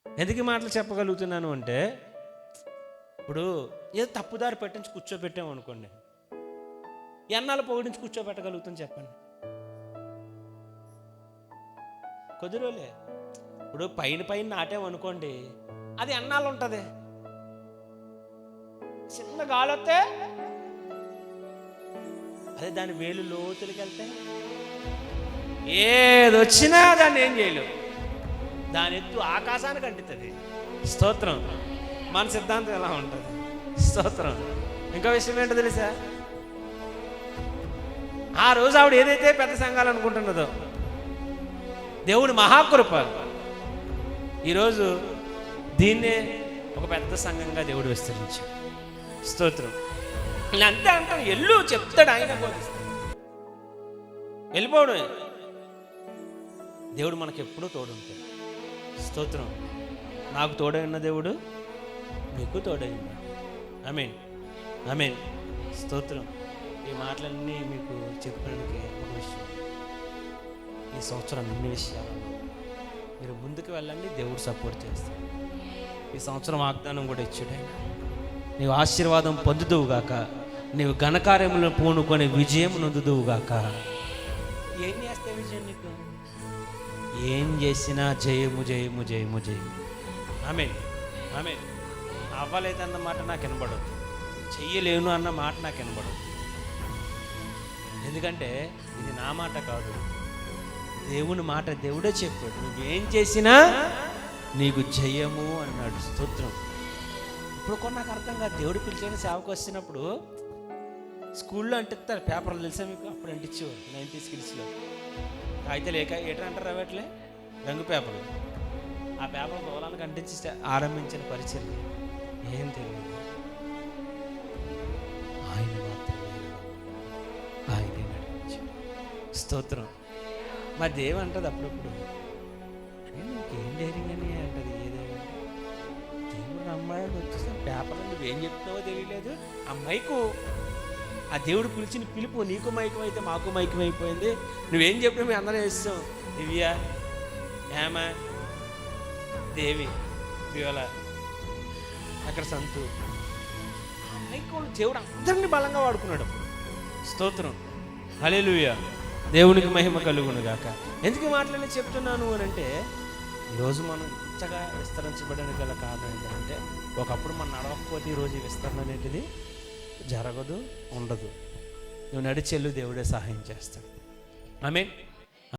ఎందుకు ఈ మాటలు చెప్పగలుగుతున్నాను అంటే, ఇప్పుడు ఏదో తప్పుదారి పెట్టించి కూర్చోబెట్టాము అనుకోండి, ఎన్నాళ్ళు పొగిడించి కూర్చోబెట్టగలుగుతాం చెప్పండి? కుదిరోలే. ఇప్పుడు పైన పైన నాటామనుకోండి, అది ఎన్నాళ్ళు ఉంటుంది? చిన్న గాలి వస్తే అదే దాని వేలు లోతులకి వెళ్తే ఏదొచ్చినా దాన్ని ఏం చేయలేవు, దాని ఎత్తు ఆకాశానికి అంటుతుంది. స్తోత్రం. మన సిద్ధాంతం ఎలా ఉంటుంది? స్తోత్రం. ఇంకో విషయం ఏంటో తెలుసా? ఆ రోజు ఆవిడ ఏదైతే పెద్ద సంఘాలు అనుకుంటున్నదో, దేవుడి మహాకృప ఈరోజు దీన్నే ఒక పెద్ద సంఘంగా దేవుడు విస్తరించాడు. స్తోత్రం. అంతే అంటాం, ఎల్లు చెప్తాడు, ఆయన బోధిస్తాడు, వెళ్ళిపోవడమే. దేవుడు మనకి ఎప్పుడూ తోడు ఉంటాడు. స్తోత్రం. నాకు తోడై ఉన్న దేవుడు మీకు తోడై ఉన్నాడు. ఆమేన్, ఆమేన్. స్తోత్రం. ఈ మాటలన్నీ మీకు చెప్పడానికి ఒక విషయం, ఈ సంవత్సరం అన్ని విషయాలు మీరు ముందుకు వెళ్ళండి, దేవుడు సపోర్ట్ చేస్తాడు. ఈ సంవత్సరం వాగ్దానం కూడా ఇచ్చాడు ఆయన, నీవు ఆశీర్వాదం పొందుదువుగాక, నీవు ఘనకార్యములను పూనుకొని విజయం నొందుదువుగాక. ఏం చేస్తే విజయం నీకు? ఏం చేసినా జయము జయము జయము జయము. ఆమేన్, ఆమేన్. అవ్వలేదన్న మాట నాకు వినబడదు, చెయ్యలేను అన్న మాట నాకు వినబడదు. ఎందుకంటే ఇది నా మాట కాదు, దేవుని మాట. దేవుడే చెప్పాడు, నువ్వేం చేసినా నీకు జయము అన్నాడు. స్తోత్రం. ఇప్పుడు నాకు అర్థం కాదు, దేవుడు పిలిచిన సేవకు వచ్చినప్పుడు స్కూల్లో అంటిస్తారు పేపర్లు, తెలుసా మీకు? అప్పుడు అంటించేవారు 90s కిడ్స్లో. అయితే లేక ఏటంటారు అంటారు అవట్లే, రంగు పేపర్లు. ఆ పేపర్ పొలానికి అంటించి ఆరంభించిన పరిచయం ఏం తెలియదు. ఆయన మాత్రమే, ఆయనే నడిపించాడు. స్తోత్రం. మా దేవి అంటది అప్పుడప్పుడు, నీకేం ధైర్యం అని అంటది. ఏదేమంటే దేవుడు అమ్మాయిని వచ్చేస్తే పేపర్లో నువ్వేం చెప్తున్నావో తెలియలేదు. ఆ మైకు, ఆ దేవుడు పిలిచిన పిలుపు నీకు మైకం అయితే మాకు మైకం అయిపోయింది. నువ్వేం చెప్పినా మేము అందరం వేస్తాం. దివ్య, హేమ, దేవి, దివల, అక్కడ సంతు, మైకు దేవుడు అందరినీ బలంగా వాడుకున్నాడు. స్తోత్రం. హల్లెలూయా. దేవునికి మహిమ కలుగును గాక. ఎందుకు మాటలనే చెప్తున్నాను అని అంటే, ఈరోజు మనం ఇంతగా విస్తరించబడడానికి గల కారణం ఏంటంటే, ఒకప్పుడు మనం నడవకపోతే ఈరోజు ఈ విస్తరణ అనేటిది జరగదు, ఉండదు. నువ్వు నడిచెళ్ళు, దేవుడే సహాయం చేస్తాడు. ఆమేన్.